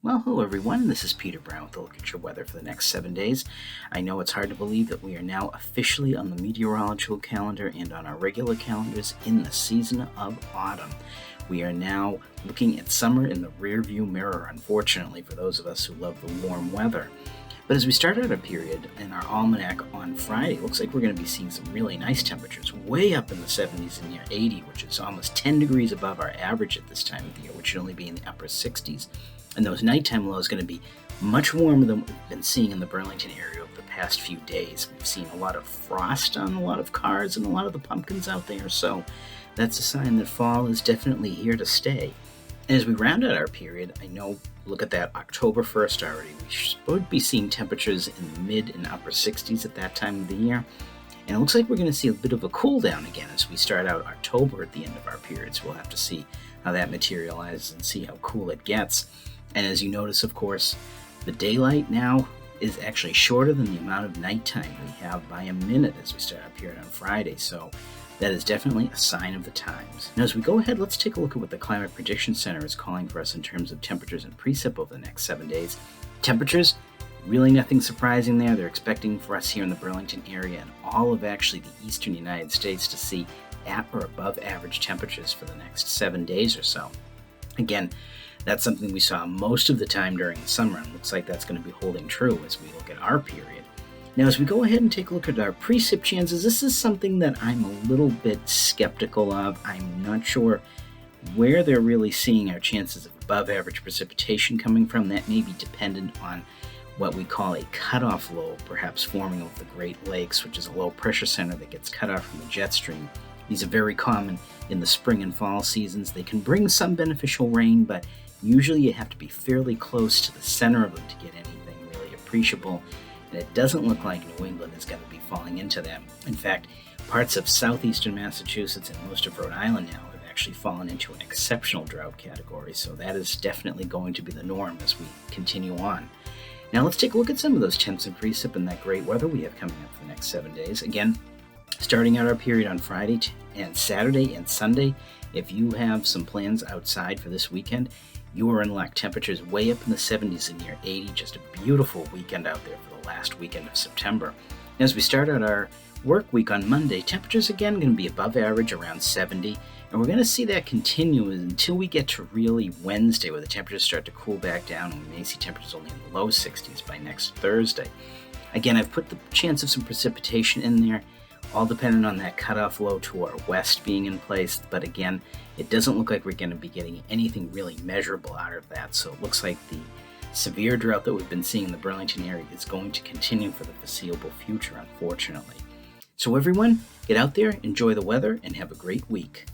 Well, hello everyone. This is Peter Brown with a look at your weather for the next 7 days. I know it's hard to believe that we are now officially on the meteorological calendar and on our regular calendars in the season of autumn. We are now looking at summer in the rearview mirror, unfortunately, for those of us who love the warm weather. But as we start out a period in our almanac on Friday, it looks like we're going to be seeing some really nice temperatures, way up in the 70s and near 80, which is almost 10 degrees above our average at this time of the year, which should only be in the upper 60s. And those nighttime lows are going to be much warmer than what we've been seeing in the Burlington area over the past few days. We've seen a lot of frost on a lot of cars and a lot of the pumpkins out there, so that's a sign that fall is definitely here to stay. And as we round out our period, I know, look at that, October 1st already, we should be seeing temperatures in the mid and upper 60s at that time of the year. And it looks like we're going to see a bit of a cool down again as we start out October at the end of our period. So we'll have to see how that materializes and see how cool it gets. And as you notice, of course, the daylight now is actually shorter than the amount of nighttime we have by a minute as we start our period on Friday. So that is definitely a sign of the times. Now, as we go ahead, let's take a look at what the Climate Prediction Center is calling for us in terms of temperatures and precip over the next 7 days. Temperatures, really nothing surprising there. They're expecting for us here in the Burlington area and all of actually the eastern United States to see at or above average temperatures for the next 7 days or so. Again, that's something we saw most of the time during the summer, and looks like that's going to be holding true as we look at our period. Now, as we go ahead and take a look at our precip chances, this is something that I'm a little bit skeptical of. I'm not sure where they're really seeing our chances of above average precipitation coming from. That may be dependent on what we call a cutoff low, perhaps forming over the Great Lakes, which is a low pressure center that gets cut off from the jet stream. These are very common in the spring and fall seasons. They can bring some beneficial rain, but usually you have to be fairly close to the center of them to get anything really appreciable, and it doesn't look like New England is going to be falling into them. In fact, parts of southeastern Massachusetts and most of Rhode Island now have actually fallen into an exceptional drought category, so that is definitely going to be the norm as we continue on. Now let's take a look at some of those temps and precip and that great weather we have coming up for the next 7 days. Again, starting out our period on Friday and Saturday and Sunday, if you have some plans outside for this weekend, you are in luck. Temperatures way up in the 70s and near 80. Just a beautiful weekend out there for the last weekend of September. And as we start out our work week on Monday, temperatures again going to be above average, around 70. And we're going to see that continue until we get to really Wednesday, where the temperatures start to cool back down, and we may see temperatures only in the low 60s by next Thursday. Again, I've put the chance of some precipitation in there, all dependent on that cutoff low to our west being in place. But again, it doesn't look like we're going to be getting anything really measurable out of that. So it looks like the severe drought that we've been seeing in the Burlington area is going to continue for the foreseeable future, unfortunately. So everyone, get out there, enjoy the weather, and have a great week.